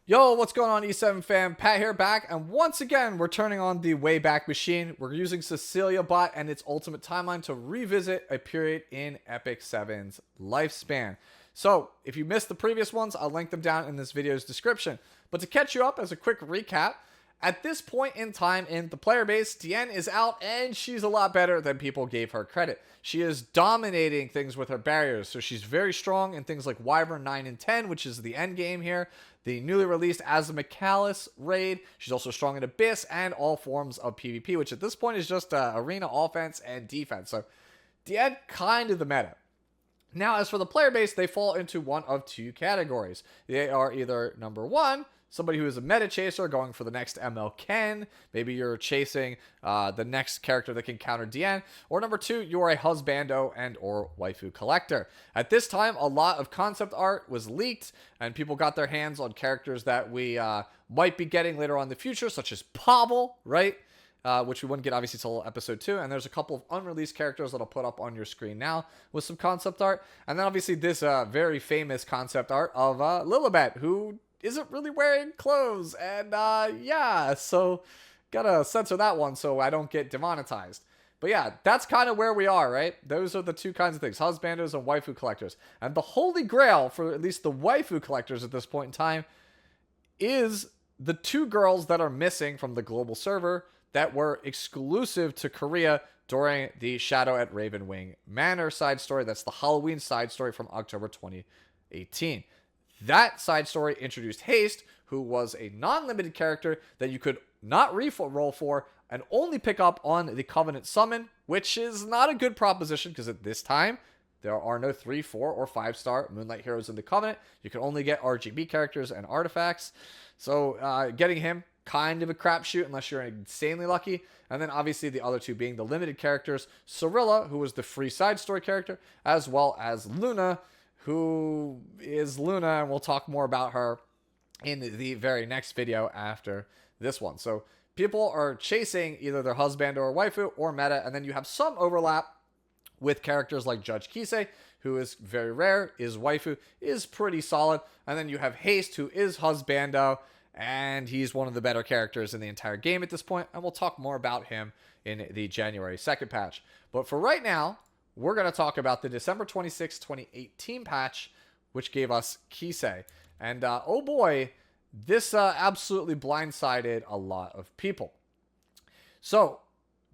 Yo, what's going on, E7 fam? Pat here, back, and once again, we're turning on the Wayback Machine. We're using Cecilia Bot and its ultimate timeline to revisit a period in Epic 7's lifespan. So, if you missed the previous ones, I'll link them down in this video's description. But to catch you up as a quick recap, at this point in time in the player base, Diene is out, and she's a lot better than people gave her credit. She is dominating things with her barriers, so she's very strong in things like Wyvern 9 and 10, which is the end game here. The newly released Azumakalis raid. She's also strong in Abyss and all forms of PvP, which at this point is just arena offense and defense. So, Diene, kind of the meta. Now, as for the player base, they fall into one of two categories. They are either, number one, somebody who is a meta chaser going for the next ML Ken. Maybe you're chasing the next character that can counter Diene. Or number two, you're a husbando and or waifu collector. At this time, a lot of concept art was leaked, and people got their hands on characters that we might be getting later on in the future, such as Pavel, right? Which we wouldn't get obviously till episode 2. And there's a couple of unreleased characters that I'll put up on your screen now with some concept art. And then obviously this very famous concept art of Lilibet, who isn't really wearing clothes. And yeah, so gotta censor that one so I don't get demonetized. But yeah, that's kind of where we are, right? Those are the two kinds of things, husbandos and waifu collectors. And the holy grail for at least the waifu collectors at this point in time is the two girls that are missing from the global server that were exclusive to Korea during the Shadow at Ravenwing Manor side story. That's the Halloween side story from October 2018. That side story introduced Haste, who was a non-limited character that you could not roll for and only pick up on the Covenant Summon, which is not a good proposition because at this time, there are no 3, 4, or 5-star Moonlight heroes in the Covenant. You can only get RGB characters and artifacts. So getting him, kind of a crapshoot unless you're insanely lucky. And then obviously the other two being the limited characters, Cirilla, who was the free side story character, as well as Luna, who is Luna, and we'll talk more about her in the very next video after this one. So people are chasing either their husband or waifu or meta, and then you have some overlap with characters like Judge Kise, who is very rare, is waifu, is pretty solid. And then you have Haste, who is husbando, and he's one of the better characters in the entire game at this point, and we'll talk more about him in the January 2nd patch. But for right now, we're going to talk about the December 26, 2018 patch, which gave us Kise. And oh boy, this absolutely blindsided a lot of people. So,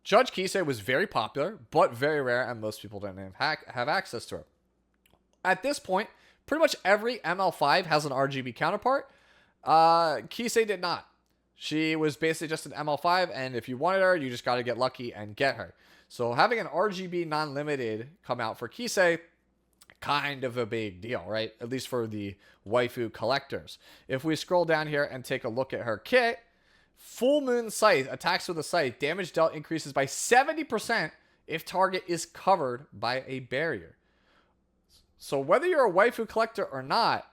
Judge Kise was very popular, but very rare, and most people didn't have access to her. At this point, pretty much every ML5 has an RGB counterpart. Kise did not. She was basically just an ML5, and if you wanted her, you just got to get lucky and get her. So having an RGB non-limited come out for Kise, kind of a big deal, right? At least for the waifu collectors. If we scroll down here and take a look at her kit, Full Moon Scythe, attacks with a scythe, damage dealt increases by 70% if target is covered by a barrier. So whether you're a waifu collector or not,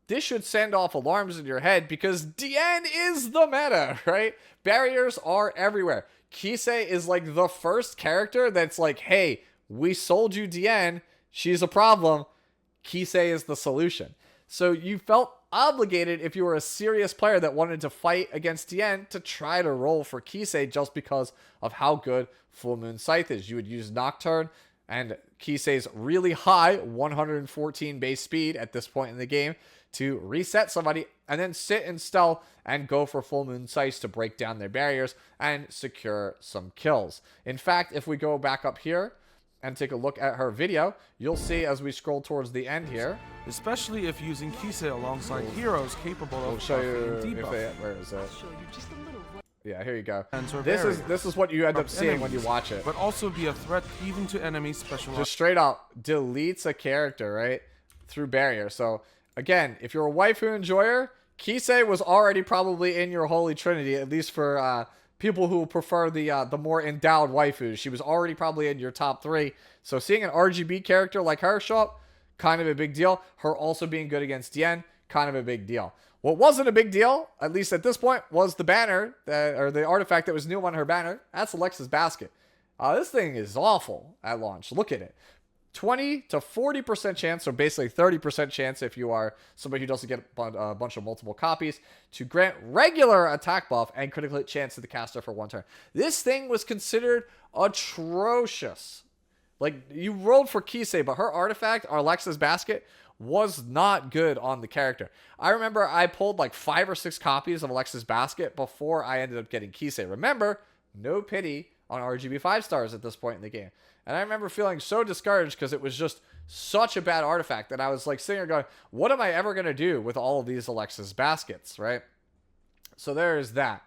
this should send off alarms in your head because Diene is the meta, right? Barriers are everywhere. Kise is like the first character that's like, hey, we sold you Diene. She's a problem. Kise is the solution. So you felt obligated if you were a serious player that wanted to fight against Diene to try to roll for Kise just because of how good Full Moon Scythe is. You would use Nocturne and Kise's really high 114 base speed at this point in the game to reset somebody and then sit in stealth and go for Full Moon Scythe to break down their barriers and secure some kills. In fact, if we go back up here and take a look at her video, you'll see as we scroll towards the end here, especially if using Kise alongside heroes capable of show you debuff. Where is it? Yeah, here you go. Enter This is what you end up seeing when you watch it. But also be a threat even to enemies Just straight up deletes a character, right? Through barrier. So again, if you're a waifu enjoyer, Kise was already probably in your holy trinity, at least for people who prefer the more endowed waifus. She was already probably in your top 3. So seeing an RGB character like her show up, kind of a big deal. Her also being good against Diene, kind of a big deal. What wasn't a big deal, at least at this point, was the banner, or the artifact that was new on her banner. That's Alexa's basket. This thing is awful at launch. Look at it. 20 to 40% chance, so basically 30% chance if you are somebody who doesn't get a bunch of multiple copies, to grant regular attack buff and critical hit chance to the caster for 1 turn. This thing was considered atrocious. Like, you rolled for Kise, but her artifact, our Alexa's Basket, was not good on the character. I remember I pulled like 5 or 6 copies of Alexa's Basket before I ended up getting Kise. Remember, no pity on RGB 5 stars at this point in the game. And I remember feeling so discouraged because it was just such a bad artifact that I was like sitting here going, what am I ever going to do with all of these Alexa's Baskets, right? So there's that.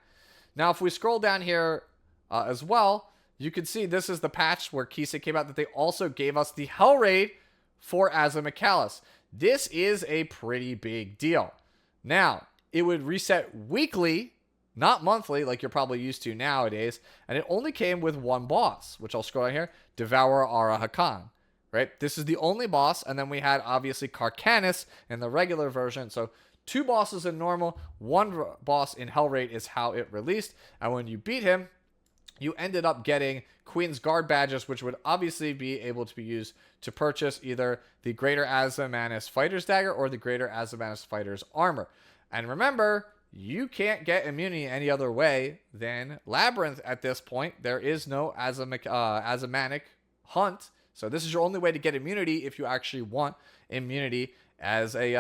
Now, if we scroll down here as well, you can see this is the patch where Kise came out that they also gave us the Hell Raid for Azumakalis. This is a pretty big deal. Now, it would reset weekly, not monthly like you're probably used to nowadays, and it only came with 1 boss, which I'll scroll down here, Devourer Arahakan, right? This is the only boss, and then we had obviously Carcanus in the regular version, so 2 bosses in normal, 1 boss in Hell Raid is how it released, and when you beat him, you ended up getting Queen's Guard badges, which would obviously be able to be used to purchase either the Greater Azumanis Fighter's Dagger or the Greater Azumanis Fighter's Armor. And remember, you can't get immunity any other way than Labyrinth at this point. There is no Azumanic hunt, so this is your only way to get immunity if you actually want immunity as a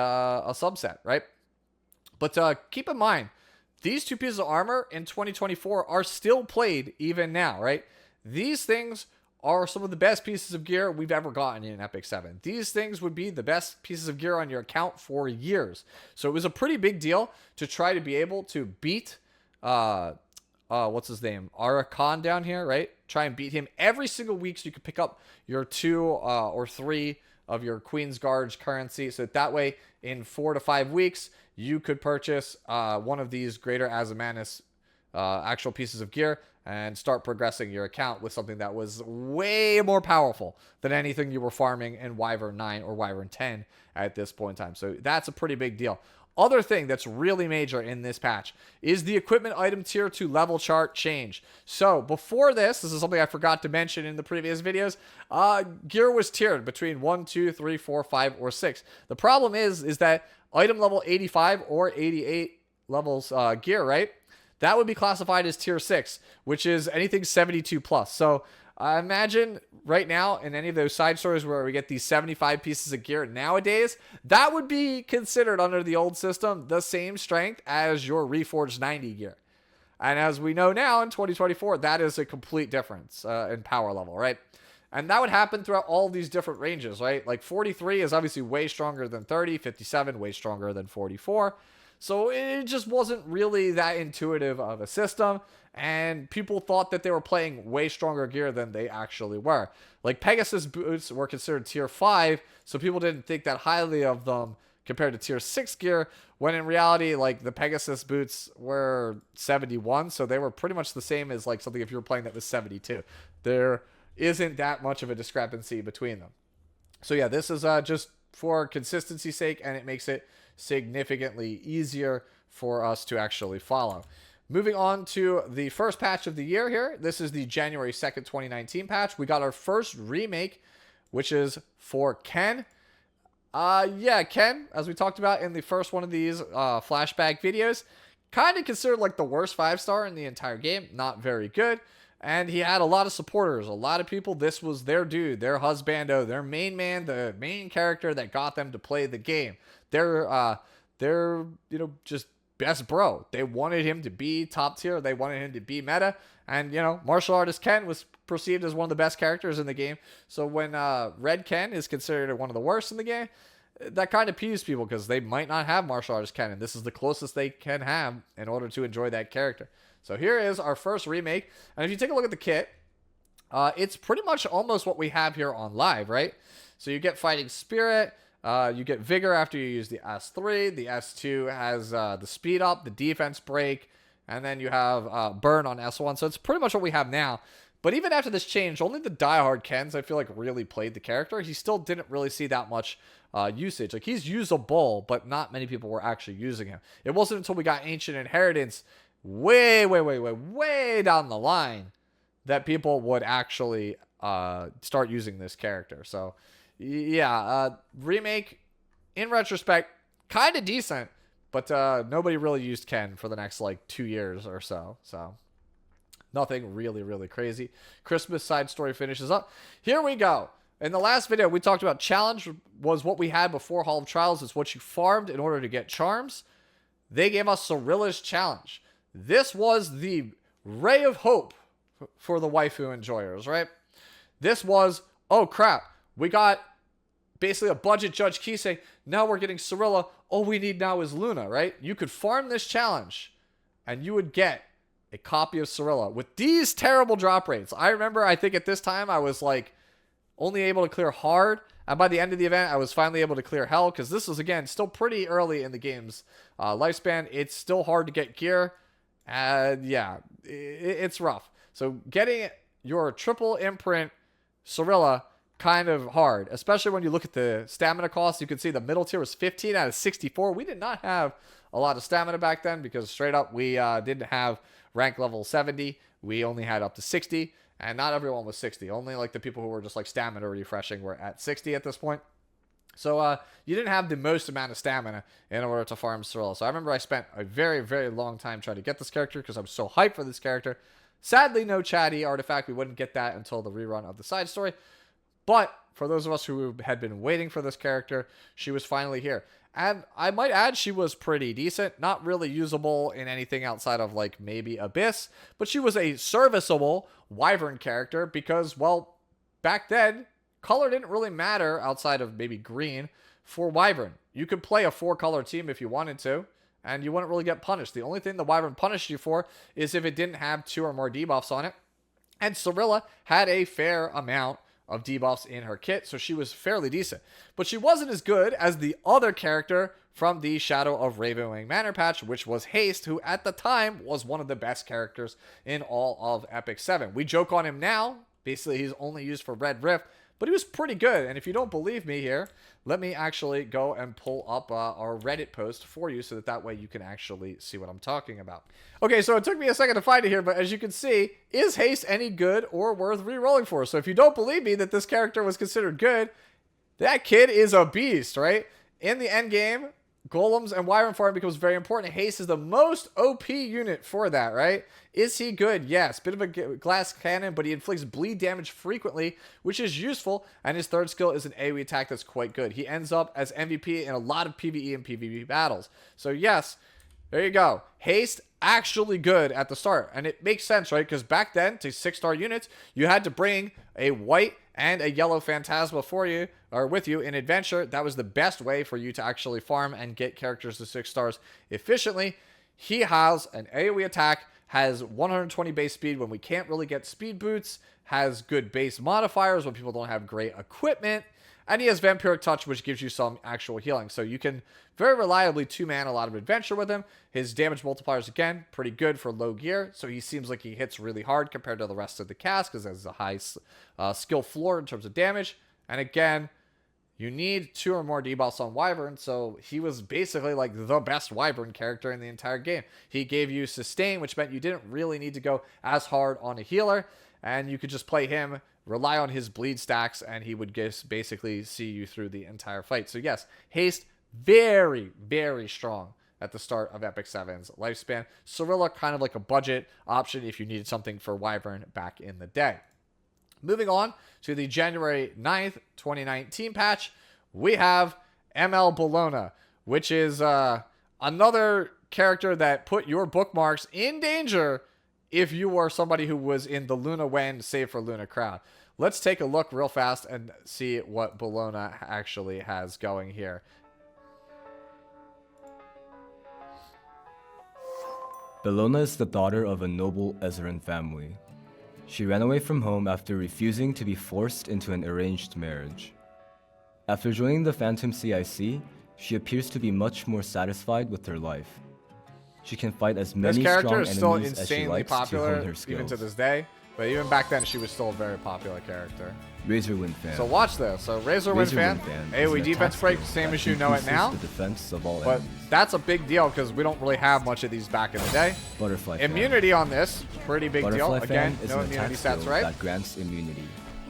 subset, right? But keep in mind, these 2 pieces of armor in 2024 are still played even now, right? These things are some of the best pieces of gear we've ever gotten in Epic 7. These things would be the best pieces of gear on your account for years. So it was a pretty big deal to try to be able to beat, what's his name? Arakan down here, right? Try and beat him every single week so you could pick up your 2 or 3 of your Queen's Guard's currency. So that way, in 4 to 5 weeks, you could purchase one of these Greater Azumanis actual pieces of gear and start progressing your account with something that was way more powerful than anything you were farming in Wyvern 9 or Wyvern 10 at this point in time. So that's a pretty big deal. Other thing that's really major in this patch is the equipment item tier to level chart change. So before this is something I forgot to mention in the previous videos, gear was tiered between 1, 2, 3, 4, 5, or 6. The problem is that item level 85 or 88 levels gear, right? That would be classified as tier 6, which is anything 72 plus. So imagine right now in any of those side stories where we get these 75 pieces of gear nowadays, that would be considered under the old system the same strength as your Reforged 90 gear. And as we know now in 2024, that is a complete difference in power level, right? And that would happen throughout all these different ranges, right? Like 43 is obviously way stronger than 30, 57 way stronger than 44. So it just wasn't really that intuitive of a system, and people thought that they were playing way stronger gear than they actually were. Like Pegasus boots were considered tier 5, so people didn't think that highly of them compared to tier 6 gear, when in reality, like, the Pegasus boots were 71, so they were pretty much the same as like something if you were playing that was 72. There isn't that much of a discrepancy between them. So yeah, this is just for consistency's sake, and it makes it significantly easier for us to actually follow. Moving on to the first patch of the year here. This is the January 2nd, 2019 patch. We got our first remake, which is for Ken. Ken, as we talked about in the first one of these flashback videos, kind of considered like the worst 5-star in the entire game. Not very good. And he had a lot of supporters, a lot of people. This was their dude, their husbando, their main man, the main character that got them to play the game. They're just best bro. They wanted him to be top tier. They wanted him to be meta. And, martial artist Ken was perceived as one of the best characters in the game. So when Red Ken is considered one of the worst in the game, that kind of peeves people because they might not have martial artist Ken, and this is the closest they can have in order to enjoy that character. So here is our first remake. And if you take a look at the kit, it's pretty much almost what we have here on live, right? So you get Fighting Spirit. You get Vigor after you use the S3. The S2 has the speed up, the defense break, and then you have Burn on S1. So it's pretty much what we have now. But even after this change, only the diehard Kens, I feel like, really played the character. He still didn't really see that much usage. Like, he's usable, but not many people were actually using him. It wasn't until we got Ancient Inheritance way down the line that people would actually start using this character. So yeah, remake, in retrospect, kind of decent, but nobody really used Ken for the next like 2 years or so. So nothing really, really crazy. Christmas side story finishes up. Here we go. In the last video, we talked about challenge was what we had before Hall of Trials. It's what you farmed in order to get charms. They gave us Cirilla's challenge. This was the ray of hope for the waifu enjoyers, right? This was, oh crap, we got basically a budget Judge Kise. Now we're getting Cirilla. All we need now is Luna, right? You could farm this challenge and you would get a copy of Cirilla with these terrible drop rates. I remember, I think at this time I was like only able to clear hard, and by the end of the event I was finally able to clear hell, because this was again still pretty early in the game's lifespan. It's still hard to get gear, and yeah, it's rough. So getting your triple imprint Cirilla kind of hard, especially when you look at the stamina cost. You can see the middle tier was 15 out of 64. We did not have a lot of stamina back then, because straight up we didn't have rank level 70. We only had up to 60, and not everyone was 60. Only like the people who were just like stamina refreshing were at 60 at this point. So you didn't have the most amount of stamina in order to farm Cirilla. So I remember I spent a very, very long time trying to get this character because I was so hyped for this character. Sadly, no chatty artifact. We wouldn't get that until the rerun of the side story. But for those of us who had been waiting for this character, she was finally here. And I might add, she was pretty decent. Not really usable in anything outside of like maybe Abyss, but she was a serviceable Wyvern character because, well, back then, color didn't really matter outside of maybe green for Wyvern. You could play a 4-color team if you wanted to, and you wouldn't really get punished. The only thing the Wyvern punished you for is if it didn't have 2 or more debuffs on it. And Cirilla had a fair amount of debuffs in her kit, so she was fairly decent. But she wasn't as good as the other character from the Shadow of Ravenwing Manor patch, which was Haste, who at the time was one of the best characters in all of Epic 7. We joke on him now. Basically, he's only used for Red Rift, but he was pretty good. And if you don't believe me here, let me actually go and pull up our Reddit post for you so that way you can actually see what I'm talking about. Okay, so it took me a second to find it here, but as you can see, is Haste any good or worth re-rolling for? So if you don't believe me that this character was considered good, that kid is a beast, right? In the end game, Golems and Wyvern farm becomes very important. Haste is the most OP unit for that, right? Is he good? Yes. Bit of a glass cannon, but he inflicts bleed damage frequently, which is useful. And his third skill is an AoE attack that's quite good. He ends up as MVP in a lot of PvE and PvP battles. So yes, there you go. Haste, actually good at the start. And it makes sense, right? Because back then, to 6-star units, you had to bring a white and a yellow Phantasma for you, or with you in Adventure. That was the best way for you to actually farm and get characters to 6 stars efficiently. He has an AoE attack, has 120 base speed when we can't really get speed boots, has good base modifiers when people don't have great equipment, and he has Vampiric Touch, which gives you some actual healing. So you can very reliably 2-man a lot of Adventure with him. His damage multipliers, again, pretty good for low gear. So he seems like he hits really hard compared to the rest of the cast because there's a high skill floor in terms of damage. And again, you need 2 or more debuffs on Wyvern. So he was basically like the best Wyvern character in the entire game. He gave you sustain, which meant you didn't really need to go as hard on a healer. And you could just play him, rely on his bleed stacks, and he would just basically see you through the entire fight. So yes, Haste, very, very strong at the start of Epic 7's lifespan. Cirilla, kind of like a budget option if you needed something for Wyvern back in the day. Moving on to the January 9th, 2019 patch, we have ML Bellona, which is another character that put your bookmarks in danger if you were somebody who was in the Luna Wen save for Luna crowd. Let's take a look real fast and see what Bellona actually has going here. Bellona is the daughter of a noble Ezran family. She ran away from home after refusing to be forced into an arranged marriage. After joining the Phantom CIC, she appears to be much more satisfied with her life. She can fight as many strong enemies as she likes to hone her skills. Even to this day, but even back then she was still a very popular character. Razorwind fan. So watch this. So Razorwind fan, AoE defense break, same as you know it now. The defense of all but enemies. That's a big deal because we don't really have much of these back in the day. Butterfly immunity fan. on this, pretty big Butterfly deal. Again, is no an immunity attack stats, skill right? that grants immunity.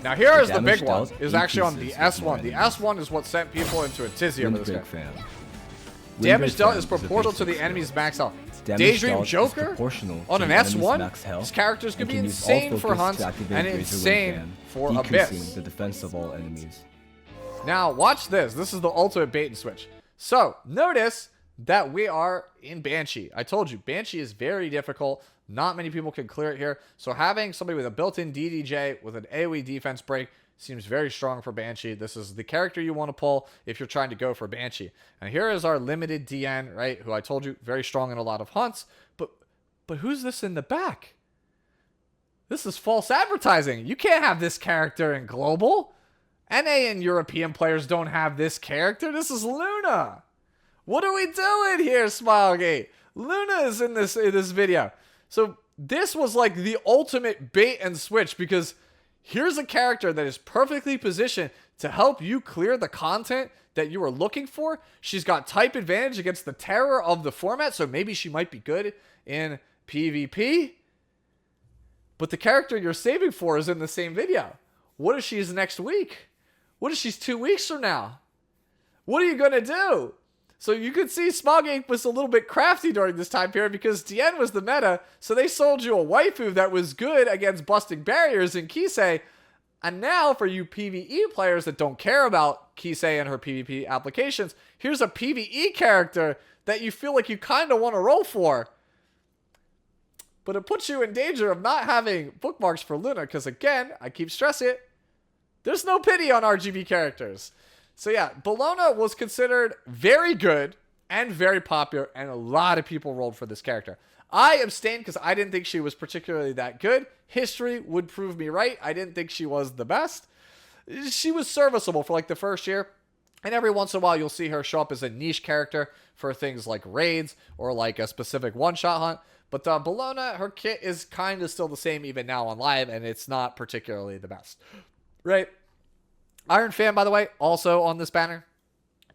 Now here is the damage big one. dealt Is actually on the increases with S1. The more S1 is what sent people into a tizzy over this guy. Windbreak Fan. Damage Windbreak dealt Fan is a proportional to basic the enemy's max health. Damage Daydream dealt is Joker proportional on to an the enemy's S1. max health, This character is going and to be can use all insane for focus hunts to activate and Razor insane Wind Fan, for decreasing Abyss. the defense of all enemies. Now, watch this. This is the ultimate bait and switch. So, notice that we are in Banshee. I told you, Banshee is very difficult. Not many people can clear it here. So, having somebody with a built-in DDJ with an AoE defense break seems very strong for Banshee. This is the character you want to pull if you're trying to go for Banshee. And here is our limited Diene, right? Who I told you, very strong in a lot of hunts. But who's this in the back? This is false advertising. You can't have this character in global. NA and European players don't have this character. This is Luna. What are we doing here, Smilegate? Luna is in this video. So this was like the ultimate bait and switch, because here's a character that is perfectly positioned to help you clear the content that you were looking for. She's got type advantage against the terror of the format, so maybe she might be good in PvP. But the character you're saving for is in the same video. What if she's next week? What if she's 2 weeks from now? What are you going to do? So you could see Smogate was a little bit crafty during this time period, because Diene was the meta, so they sold you a waifu that was good against busting barriers in Kise. And now for you PvE players that don't care about Kise and her PvP applications, here's a PvE character that you feel like you kind of want to roll for. But it puts you in danger of not having bookmarks for Luna, because again, I keep stressing it, there's no pity on RGB characters. So yeah, Bellona was considered very good and very popular, and a lot of people rolled for this character. I abstained because I didn't think she was particularly that good. History would prove me right. I didn't think she was the best. She was serviceable for like the first year, and every once in a while you'll see her show up as a niche character for things like raids or like a specific one-shot hunt. But Bellona, her kit is kind of still the same even now on live, and it's not particularly the best. Right? Iron Fan, by the way, also on this banner.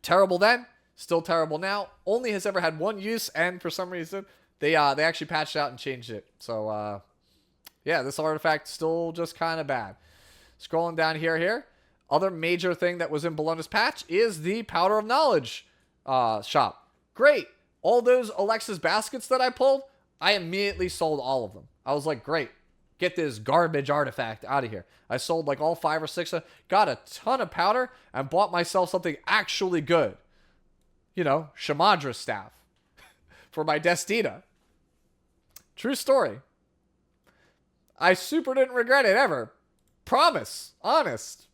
Terrible then, still terrible now. Only has ever had one use, and for some reason, they actually patched out and changed it. So, yeah, this artifact still just kind of bad. Scrolling down here. Other major thing that was in Bellona's patch is the Powder of Knowledge shop. Great. All those Alexa's baskets that I pulled, I immediately sold all of them. I was like, great. Get this garbage artifact out of here. I sold like all 5 or 6, got a ton of powder, and bought myself something actually good. You know, Shamadra's staff for my Destina. True story. I super didn't regret it ever. Promise. Honest.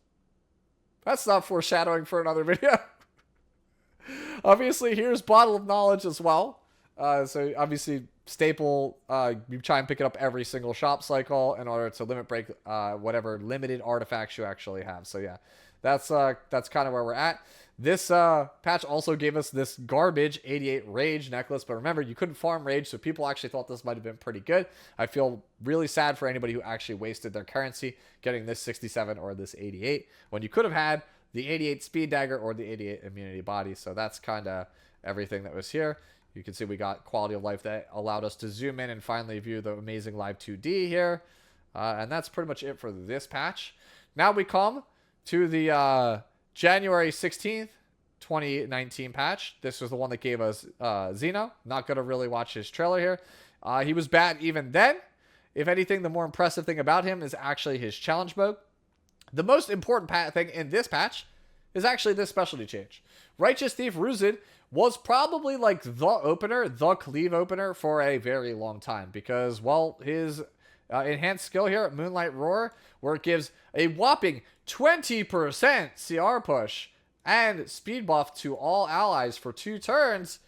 That's not foreshadowing for another video. Obviously, here's Bottle of Knowledge as well. So obviously, staple, you try and pick it up every single shop cycle in order to limit break whatever limited artifacts you actually have. So yeah, that's kind of where we're at. This patch also gave us this garbage 88 Rage necklace, but remember, you couldn't farm Rage, so people actually thought this might have been pretty good. I feel really sad for anybody who actually wasted their currency getting this 67 or this 88, when you could have had the 88 Speed Dagger or the 88 Immunity Body. So that's kind of everything that was here. You can see we got quality of life that allowed us to zoom in and finally view the amazing live 2D here. And that's pretty much it for this patch. Now we come to the January 16th, 2019 patch. This was the one that gave us Xeno. Not going to really watch his trailer here. He was bad even then. If anything, the more impressive thing about him is actually his challenge mode. The most important thing in this patch is actually this specialty change. Righteous Thief Ruzid was probably like the opener, the cleave opener for a very long time, because, well, his enhanced skill here at Moonlight Roar, where it gives a whopping 20% CR push and speed buff to all allies for 2 turns.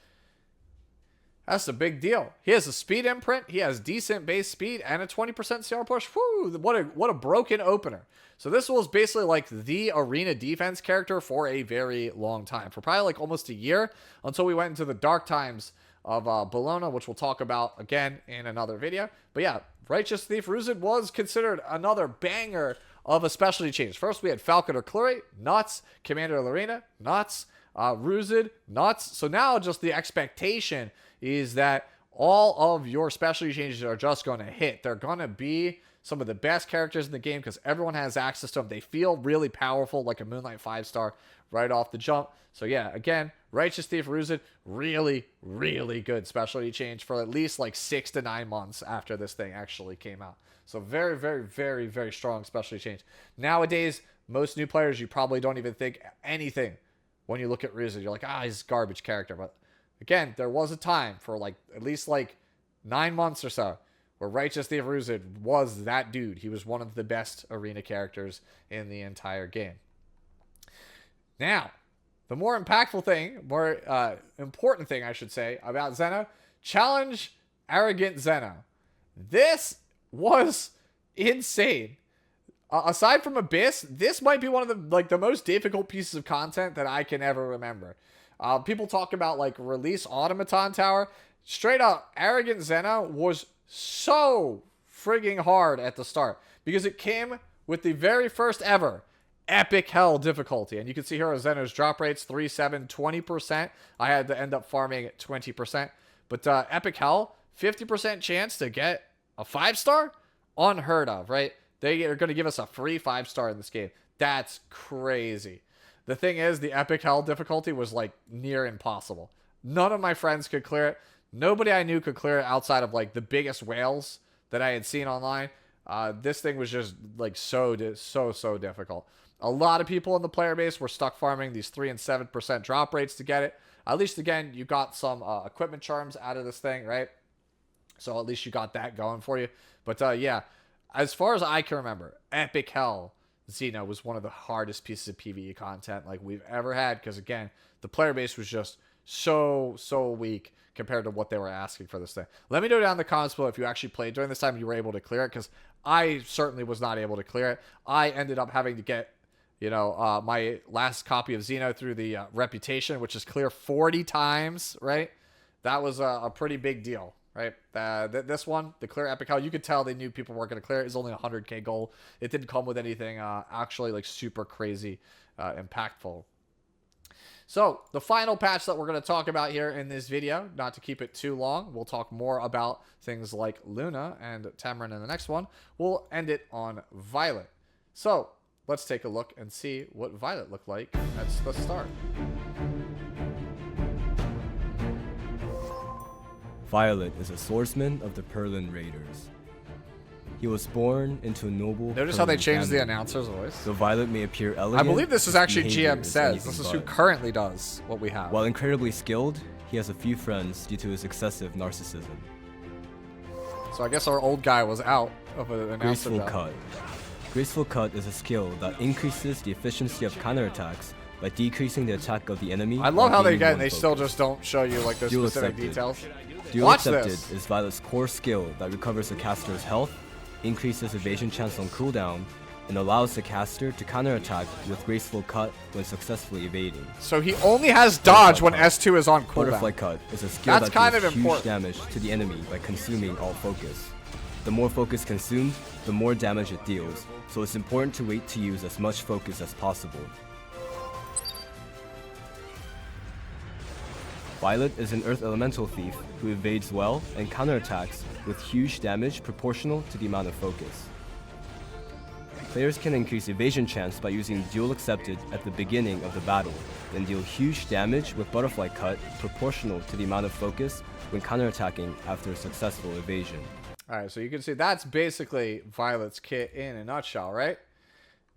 That's a big deal. He has a speed imprint, he has decent base speed, and a 20% CR push. Whew, what a broken opener. So this was basically like the arena defense character for a very long time, for probably like almost a year, until we went into the dark times of Bellona, which we'll talk about again in another video. But yeah, Righteous Thief Ruzid was considered another banger of a specialty change. First, we had Falcon or Clury, nuts. Commander of the Arena, nuts. Ruzid, nuts. So now just the expectation is that all of your specialty changes are just going to hit. They're going to be some of the best characters in the game because everyone has access to them. They feel really powerful, like a Moonlight 5-star right off the jump. So yeah, again, Righteous Thief Ruzid, really, really good specialty change for at least like 6 to 9 months after this thing actually came out. So very, very, very, very strong specialty change. Nowadays, most new players, you probably don't even think anything when you look at Ruzid. You're like, he's a garbage character. But again, there was a time for like at least like 9 months or so where Righteous Thief Ruzid was that dude. He was one of the best arena characters in the entire game. Now, the more impactful thing, more important thing, I should say, about Zeno, challenge Arrogant Zeno. This was insane. Aside from Abyss, this might be one of the most difficult pieces of content that I can ever remember. People talk about like release Automaton Tower. Straight up, Arrogant Zeno was so frigging hard at the start because it came with the very first ever Epic Hell difficulty. And you can see here Zeno's drop rates, 3, 7, 20%. I had to end up farming at 20%. But Epic Hell, 50% chance to get a 5-star? Unheard of, right? They are going to give us a free 5-star in this game. That's crazy. The thing is, the Epic Hell difficulty was like near impossible. None of my friends could clear it. Nobody I knew could clear it outside of like the biggest whales that I had seen online. This thing was just like so difficult. A lot of people in the player base were stuck farming these 3 and 7% drop rates to get it. At least, again, you got some equipment charms out of this thing, right? So at least you got that going for you. But yeah, as far as I can remember, Epic Hell Xeno was one of the hardest pieces of PvE content like we've ever had. Because again, the player base was just so weak compared to what they were asking for this thing. Let me know down in the comments below if you actually played during this time and you were able to clear it. Because I certainly was not able to clear it. I ended up having to get my last copy of Xeno through the Reputation, which is clear 40 times, right? That was a pretty big deal, right? This one, the clear Epic Hell, you could tell they knew people weren't going to clear it. It was only 100k gold. It didn't come with anything actually like super crazy impactful. So the final patch that we're going to talk about here in this video, not to keep it too long, we'll talk more about things like Luna and Tamarin in the next one. We'll end it on Violet. So let's take a look and see what Violet looked like at the start. Violet is a swordsman of the Perlin Raiders. He was born into a noble. Notice how they Perlin changed the family. announcer's voice. So Violet may appear elegant. I believe this is his actually behavior GM is says. anything This is who but. currently does what we have. While incredibly skilled, he has a few friends due to his excessive narcissism. So I guess our old guy was out of an announcer Graceful job. Cut. Graceful Cut is a skill that increases the efficiency of counterattacks by decreasing the attack of the enemy. I love while how they gaining get. one They still focus. just don't show you like the Dual specific accepted. details. Dual Watch Accepted this. is Violet's core skill that recovers the caster's health, increases evasion chance on cooldown, and allows the caster to counterattack with Graceful Cut when successfully evading. So he only has dodge when Butterfly S2 is on Butterfly cooldown. Cut is a skill That's that kind deals of huge important. damage to the enemy by consuming all focus. The more focus consumed, the more damage it deals, so it's important to wait to use as much focus as possible. Violet is an Earth Elemental Thief who evades well and counterattacks with huge damage proportional to the amount of focus. Players can increase evasion chance by using Dual Accepted at the beginning of the battle, then deal huge damage with Butterfly Cut proportional to the amount of focus when counterattacking after a successful evasion. Alright, so you can see that's basically Violet's kit in a nutshell, right?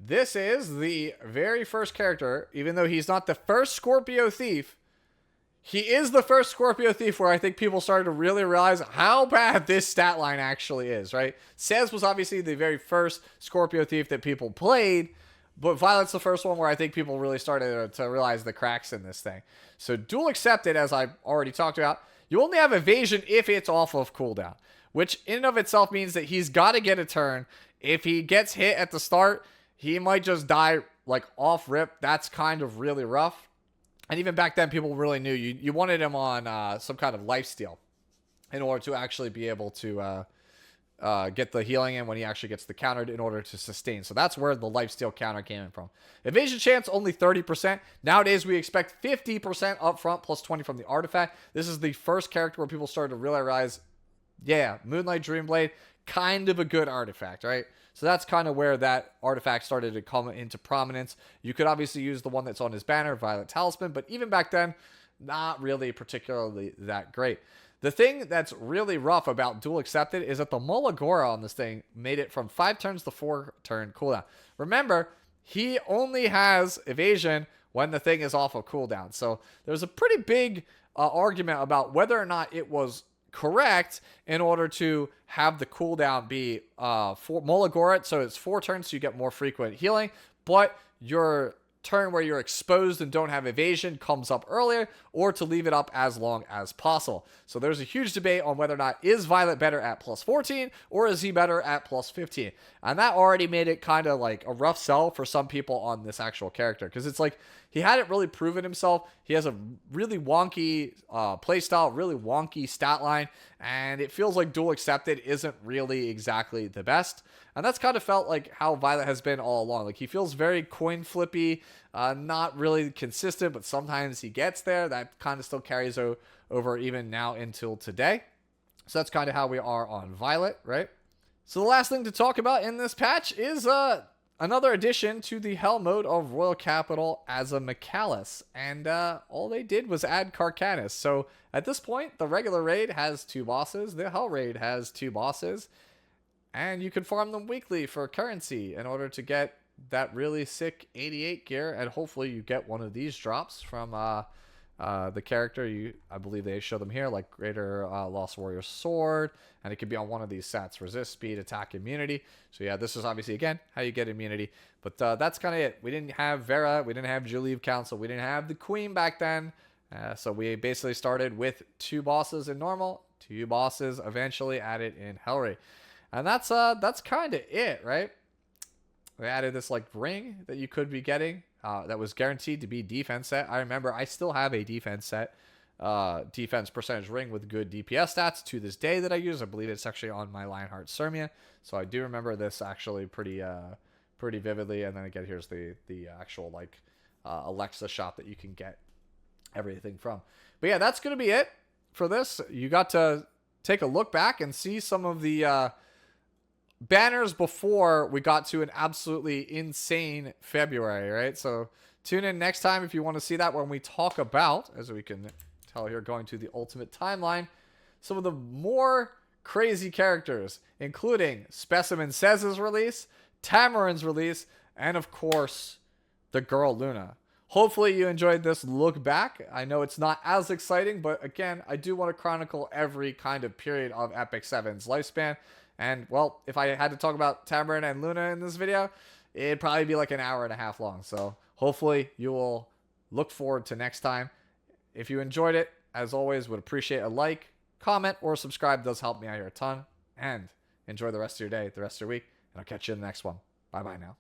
This is the very first character, even though he's not the first Scorpio Thief, he is the first Scorpio Thief where I think people started to really realize how bad this stat line actually is, right? Sez was obviously the very first Scorpio Thief that people played, but Violet's the first one where I think people really started to realize the cracks in this thing. So Dual Accepted, as I already talked about, you only have evasion if it's off of cooldown, which in and of itself means that he's got to get a turn. If he gets hit at the start, he might just die like off rip. That's kind of really rough. And even back then, people really knew you wanted him on some kind of lifesteal in order to actually be able to get the healing in when he actually gets the countered in order to sustain. So that's where the lifesteal counter came in from. Evasion chance, only 30%. Nowadays, we expect 50% up front, plus 20 from the artifact. This is the first character where people started to realize, yeah, Moonlight Dreamblade, kind of a good artifact, right? So that's kind of where that artifact started to come into prominence. You could obviously use the one that's on his banner, Violet Talisman, but even back then, not really particularly that great. The thing that's really rough about Dual Accepted is that the Mulagora on this thing made it from 5 turns to 4 turn cooldown. Remember, he only has evasion when the thing is off of cooldown. So there's a pretty big argument about whether or not it was correct in order to have the cooldown be for Mulagora. So it's 4 turns, so you get more frequent healing, but your turn where you're exposed and don't have evasion comes up earlier, or to leave it up as long as possible. So there's a huge debate on whether or not is Violet better at plus 14 or is he better at plus 15. And that already made it kind of like a rough sell for some people on this actual character, because it's like he hadn't really proven himself. He has a really wonky playstyle, really wonky stat line, and it feels like Dual Accepted isn't really exactly the best. And that's kind of felt like how Violet has been all along. Like, he feels very coin flippy, not really consistent, but sometimes he gets there. That kind of still carries over even now until today. So that's kind of how we are on Violet, right? So the last thing to talk about in this patch is another addition to the Hell mode of Royal Capital as a Mikalis. And all they did was add Carcanus. So at this point, the regular raid has 2 bosses. The Hell raid has 2 bosses. And you can farm them weekly for currency in order to get that really sick 88 gear. And hopefully you get one of these drops from the character. I believe they show them here, like Greater Lost Warrior Sword. And it could be on one of these sets. Resist, speed, attack, immunity. So yeah, this is obviously, again, how you get immunity. But that's kind of it. We didn't have Vera. We didn't have Julieve Council. We didn't have the Queen back then. So we basically started with 2 bosses in normal. 2 bosses eventually added in Hell raid. And that's kind of it, right? They added this like ring that you could be getting that was guaranteed to be defense set. I remember I still have a defense set, defense percentage ring with good DPS stats to this day that I use. I believe it's actually on my Lionheart Sirmia. So I do remember this actually pretty vividly. And then again, here's the actual like Alexa shop that you can get everything from. But yeah, that's going to be it for this. You got to take a look back and see some of the banners before we got to an absolutely insane February, right? So tune in next time if you want to see that, when we talk about, as we can tell here, going to the Ultimate Timeline, some of the more crazy characters, including Specimen Says' release, Tamarin's release, and of course, the girl Luna. Hopefully you enjoyed this look back. I know it's not as exciting, but again, I do want to chronicle every kind of period of Epic 7's lifespan. And, well, if I had to talk about Tamarin and Luna in this video, it'd probably be like an hour and a half long. So hopefully you will look forward to next time. If you enjoyed it, as always, would appreciate a like, comment, or subscribe. It does help me out here a ton. And enjoy the rest of your day, the rest of your week, and I'll catch you in the next one. Bye-bye now.